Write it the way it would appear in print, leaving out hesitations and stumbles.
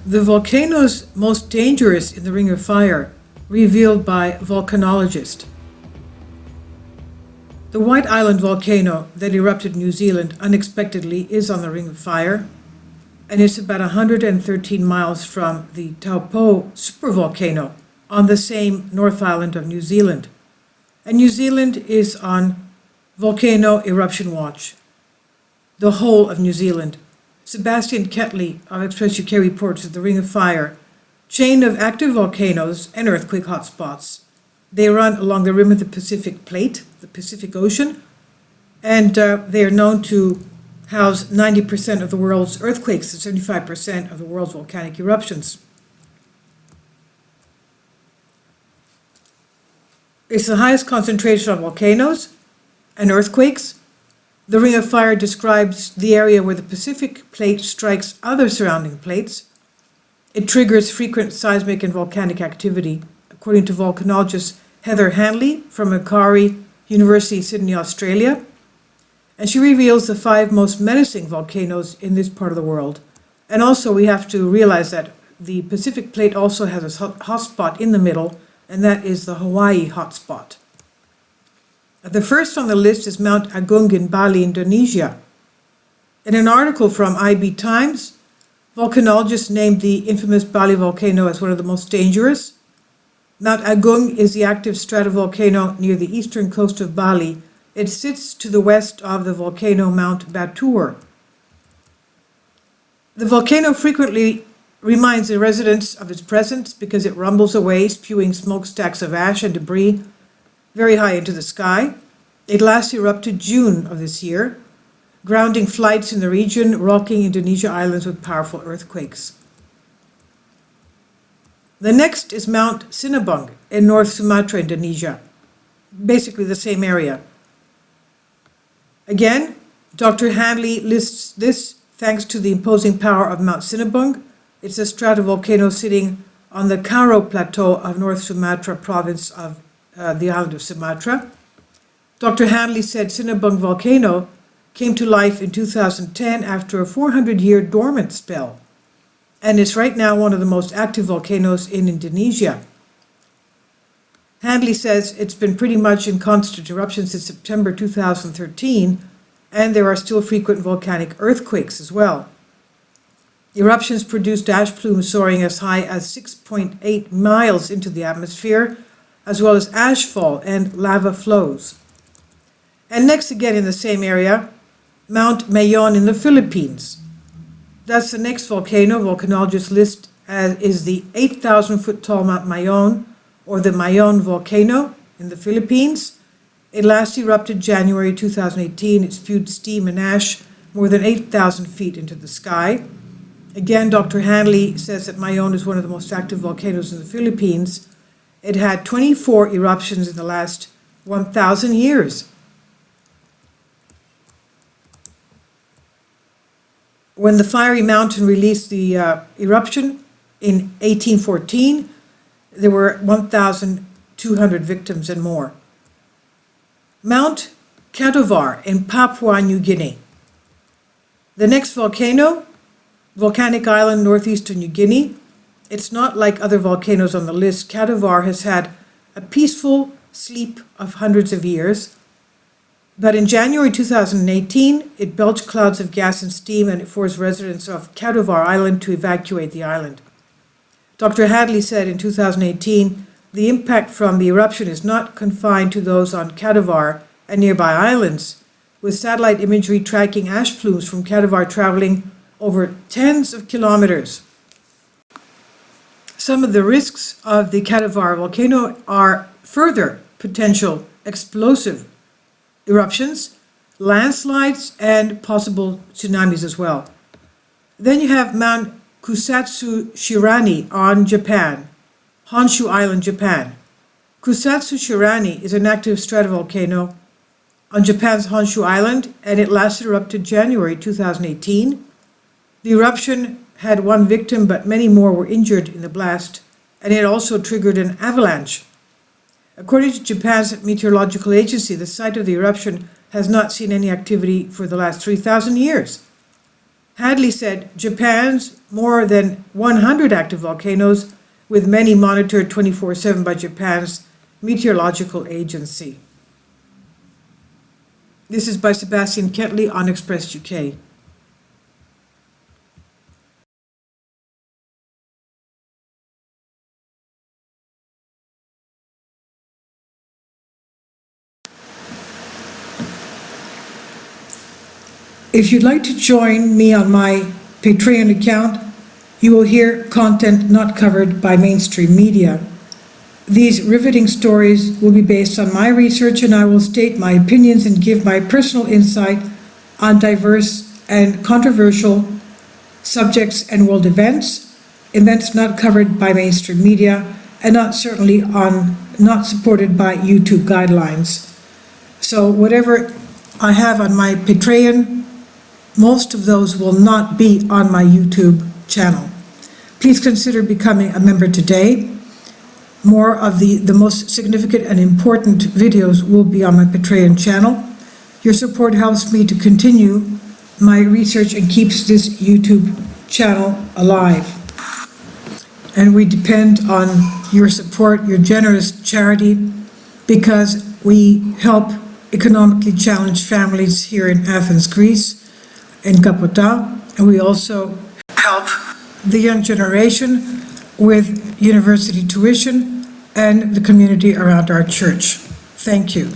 The volcanoes most dangerous in the Ring of Fire, revealed by Volcanologist. The White Island volcano that erupted in New Zealand unexpectedly is on the Ring of Fire, and it's about 113 miles from the Taupo supervolcano on the same North Island of New Zealand. And New Zealand is on volcano eruption watch. The whole of New Zealand. Sebastian Ketley of Express UK reports that the Ring of Fire, chain of active volcanoes and earthquake hotspots. They run along the rim of the Pacific Plate, the Pacific Ocean, and they are known to house 90% of the world's earthquakes and 75% of the world's volcanic eruptions. It's the highest concentration of volcanoes and earthquakes. The Ring of Fire describes the area where the Pacific Plate strikes other surrounding plates. It triggers frequent seismic and volcanic activity, according to volcanologist Heather Hanley from Macquarie University, Sydney, Australia. And she reveals the 5 most menacing volcanoes in this part of the world. And also we have to realize that the Pacific Plate also has a hotspot in the middle, and that is the Hawaii hotspot. The first on the list is Mt Agung in Bali, Indonesia. In an article from IB Times, volcanologists named the infamous Bali volcano as one of the most dangerous. Mt Agung is the active stratovolcano near the eastern coast of Bali. It sits to the west of the volcano Mount Batur. The volcano frequently reminds the residents of its presence because it rumbles away, spewing smokestacks of ash and debris very high into the sky. It last erupted June of this year, grounding flights in the region, rocking Indonesia islands with powerful earthquakes. The next is Mt Sinabung in North Sumatra, Indonesia, basically the same area. Again, Dr. Hanley lists this thanks to the imposing power of Mt Sinabung. It's a stratovolcano sitting on the Karo Plateau of North Sumatra province of the island of Sumatra. Dr. Hanley said Sinabung volcano came to life in 2010 after a 400-year dormant spell, and is right now one of the most active volcanoes in Indonesia. Hanley says it's been pretty much in constant eruption since September 2013, and there are still frequent volcanic earthquakes as well. Eruptions produced ash plumes soaring as high as 6.8 miles into the atmosphere, as well as ashfall and lava flows. And next, again in the same area, Mount Mayon in the Philippines. That's the next volcano volcanologists list as is the 8,000-foot tall Mount Mayon, or the Mayon volcano in the Philippines. It last erupted January 2018. It spewed steam and ash more than 8,000 feet into the sky. Again, Dr. Hanley says that Mayon is one of the most active volcanoes in the Philippines. It had 24 eruptions in the last 1,000 years. When the fiery mountain released the eruption in 1814, there were 1,200 victims and more. Mount Katovar in Papua New Guinea. The next volcano, volcanic island northeastern New Guinea. It's not like other volcanoes on the list. Katovar has had a peaceful sleep of hundreds of years. But in January 2018, it belched clouds of gas and steam, and it forced residents of Katovar Island to evacuate the island. Dr. Hadley said in 2018, the impact from the eruption is not confined to those on Katovar and nearby islands, with satellite imagery tracking ash plumes from Katovar traveling over tens of kilometers. Some of the risks of the Katovar volcano are further potential explosive eruptions, landslides, and possible tsunamis as well. Then you have Mount Kusatsu Shirani on Japan, Honshu Island, Japan. Kusatsu Shirani is an active stratovolcano on Japan's Honshu Island, and it last erupted January 2018. The eruption had 1 victim, but many more were injured in the blast, and it also triggered an avalanche. According to Japan's meteorological agency, the site of the eruption has not seen any activity for the last 3,000 years. Hadley said Japan's more than 100 active volcanoes, with many monitored 24/7 by Japan's meteorological agency. This is by Sebastian Ketley on Express UK. If you'd like to join me on my Patreon account, you will hear content not covered by mainstream media. These riveting stories will be based on my research, and I will state my opinions and give my personal insight on diverse and controversial subjects and world events not covered by mainstream media, and not supported by YouTube guidelines. So whatever I have on my Patreon, most of those will not be on my YouTube channel. Please consider becoming a member today. More of the most significant and important videos will be on my Patreon channel. Your support helps me to continue my research and keeps this YouTube channel alive. And we depend on your support, your generous charity, because we help economically challenged families here in Athens, Greece, in Kapota, and we also help the young generation with university tuition and the community around our church. Thank you.